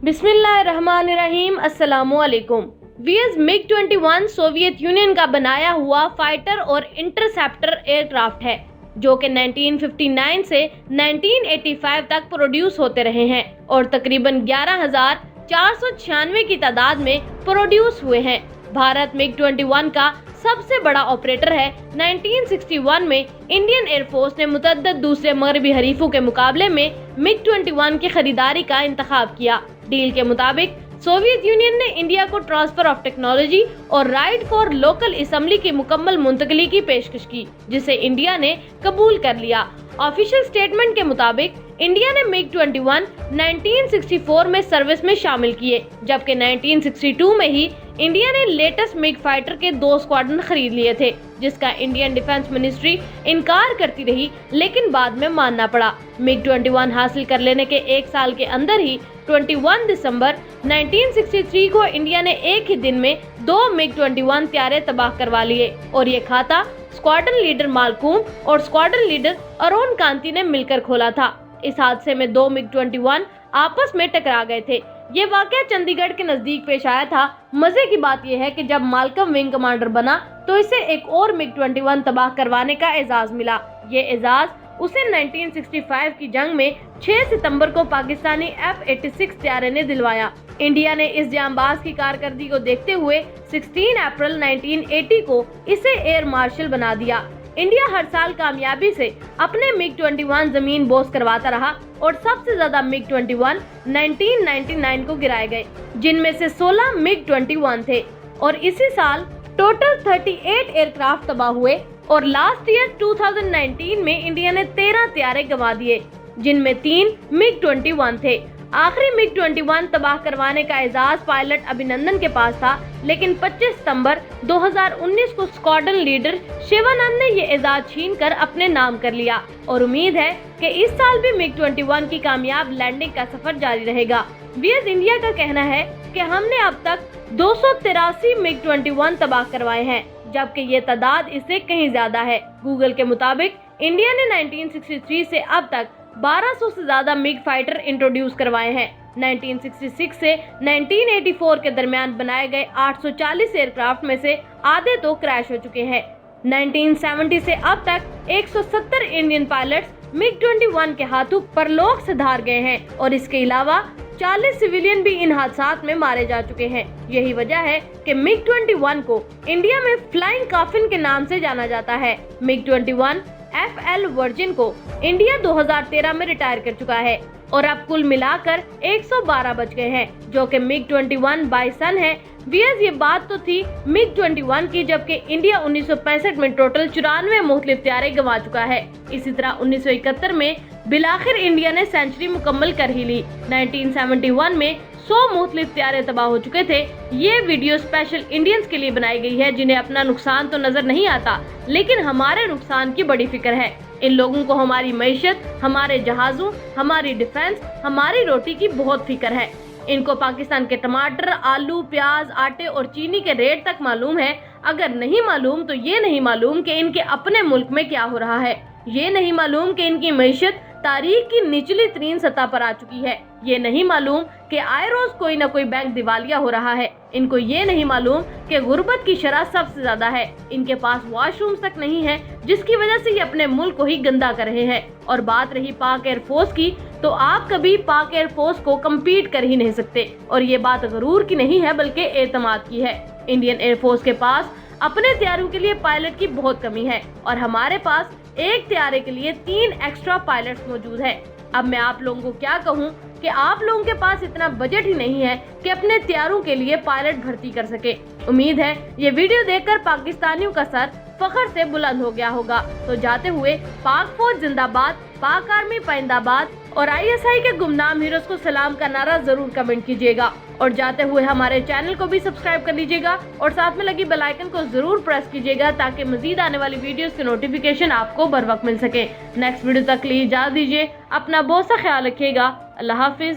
बिस्मिल्लाहिर्रहमानिर्रहीम अस्सलामुअलैकुम। VS MiG-21 Soviet union का बनाया हुआ फाइटर और इंटरसेप्टर एयरक्राफ्ट है जो कि 1959 से 1985 तक प्रोड्यूस होते रहे हैं और तकरीबन 11,496 की तादाद में प्रोड्यूस हुए हैं। भारत MiG-21 का सबसे बड़ा ऑपरेटर है। 1961 में इंडियन एयरफोर्स ने मुतअद्दिद दूसरे मगरबी हरीफों के मुकाबले में MiG-21 की खरीदारी का इंतखाब किया। डील के मुताबिक सोवियत यूनियन ने इंडिया को ट्रांसफर ऑफ टेक्नोलॉजी और राइट फॉर लोकल असेंबली की मुकम्मल मुंतकली की पेशकश की, जिसे इंडिया ने कबूल कर लिया। ऑफिशियल स्टेटमेंट के मुताबिक इंडिया ने MiG-21 1964 में सर्विस में शामिल किए, जबकि 1962 में ही इंडिया ने लेटेस्ट MiG फाइटर के 2 स्क्वाड्रन खरीद लिए थे, जिसका इंडियन डिफेंस मिनिस्ट्री इनकार करती रही, लेकिन बाद में मानना पड़ा। MiG-21 हासिल कर लेने के 1 साल के अंदर ही 21 दिसंबर 1963 को इंडिया ने एक ही दिन में 2 MiG-21 त्यारे तबाह करवा लिए और ये खाता स्क्वाड्रन लीडर मालकूम और स्क्वाड्रन लीडर अरुण कांति ने मिलकर खोला था। इस हादसे में 2 MiG-21 आपस में टकरा गए थे। ये वाकया चंडीगढ़ के नजदीक पेश आया था। मजे की बात यह है कि जब मालकम विंग कमांडर बना तो इसे एक और MiG-21 तबाह करवाने का एजाज मिला। ये एजाज उसे 1965 की जंग में 6 सितंबर को पाकिस्तानी F-86 त्यारे ने दिलवाया। इंडिया ने इस जांबाज की कारकर्दगी को देखते हुए 16 अप्रैल 1980 को इसे एयर मार्शल बना दिया। इंडिया हर साल कामयाबी से अपने MiG-21 जमीन बोस करवाता रहा और सबसे ज्यादा MiG-21 1999 को गिराए गए, जिनमें से 16 MiG-21 थे और इसी साल टोटल 38 एयरक्राफ्ट तबाह हुए और लास्ट ईयर 2019 में इंडिया ने 13 त्यारे गंवा दिए, जिनमें 3 MiG-21 थे। आखिरी MiG-21 तबाह करवाने का एजाज पायलट अभिनंदन के पास था, लेकिन 25 सितंबर 2019 को स्क्वाड्रन लीडर शिवानंद ने ये एजाज छीनकर अपने नाम कर लिया और उम्मीद है कि इस साल भी MiG-21 की कामयाब लैंडिंग का सफर जारी रहेगा। वीएस इंडिया का कहना है कि हमने अब तक 283 MiG-21 तबाह करवाए हैं, जबकि ये तादाद इससे कहीं ज्यादा है। गूगल के मुताबिक इंडिया ने 1963 से अब तक 1200 से ज्यादा MiG फाइटर इंट्रोड्यूस करवाए हैं। 1966 से 1984 के दरमियान बनाए गए 840 एयरक्राफ्ट में से आधे तो क्रैश हो चुके हैं। 1970 से अब तक 170 इंडियन पायलट्स MiG-21 के हाथों परलोक सिधार गए हैं और इसके अलावा 40 सिविलियन भी इन हादसात में मारे जा चुके हैं। यही वजह है कि MiG-21 को इंडिया में फ्लाइंग कॉफिन के नाम से जाना जाता है। MiG-21 FL वर्जिन को इंडिया 2013 में रिटायर कर चुका है और अब कुल मिलाकर 112 बच गए हैं, जो कि MiG-21 बाइसन है। वीएस ये बात तो थी MiG-21 की, जबकि इंडिया 1965 में टोटल 94 मुख्तलिफ त्यारे गंवा चुका है। इसी तरह 1971 में बिलाखिर इंडिया ने सेंचुरी मुकम्मल कर ही ली। 1971 में 100 मुख्तलिफ त्यारे तबाह हो चुके थे। ये वीडियो स्पेशल इंडियंस के लिए बनाई गई है, जिन्हें अपना नुकसान तो नजर नहीं आता, लेकिन हमारे नुकसान की बड़ी फिक्र है। इन लोगों को हमारी मईशत, हमारे जहाजों, हमारी डिफेंस, हमारी रोटी की बहुत फिक्र है। इनको पाकिस्तान के टमाटर, आलू, प्याज, आटे और चीनी के रेट तक मालूम है। अगर नहीं मालूम तो ये नहीं मालूम कि इनके अपने मुल्क में क्या हो रहा है। ये नहीं मालूम कि इनकी मईशत तारीख की निचली तरीन सतह पर आ चुकी है। ये नहीं मालूम कि आए रोज कोई न कोई बैंक दिवालिया हो रहा है। इनको ये नहीं मालूम कि गुर्बत की शरह सबसे ज्यादा है। इनके पास वॉशरूम्स तक नहीं है, जिसकी वजह से ये अपने मुल्क को ही गंदा कर रहे हैं। और बात रही पाक एयरफोर्स की, तो आप कभी पाक एयरफोर्स को कम्पीट कर ही नहीं सकते। और ये बात गरूर की नहीं है, बल्कि एतमाद की है। इंडियन एयरफोर्स के पास अपने त्यारों के लिए पायलट की बहुत कमी है और हमारे पास एक त्यारे के लिए 3 एक्स्ट्रा पायलट्स मौजूद है। अब मैं आप लोगों को क्या कहूँ कि आप लोगों के पास इतना बजट ही नहीं है कि अपने त्यारों के लिए पायलट भर्ती कर सके। उम्मीद है ये वीडियो देखकर पाकिस्तानियों का सर फख्र से बुलंद हो गया होगा। तो जाते हुए पाक फौज जिंदाबाद, पाक आर्मी पाइंदाबाद और ISI के गुमनाम हीरोज को सलाम का नारा जरूर कमेंट कीजिएगा और जाते हुए हमारे चैनल को भी सब्सक्राइब कर लीजिएगा और साथ में लगी बेल आइकन को जरूर प्रेस कीजिएगा, ताकि मजीद आने वाली वीडियोस के नोटिफिकेशन आपको बर वक्त मिल सके। नेक्स्ट वीडियो तक लिए इजाजत दीजिए। अपना बहुत सा ख्याल रखिएगा। अल्लाह हाफिज।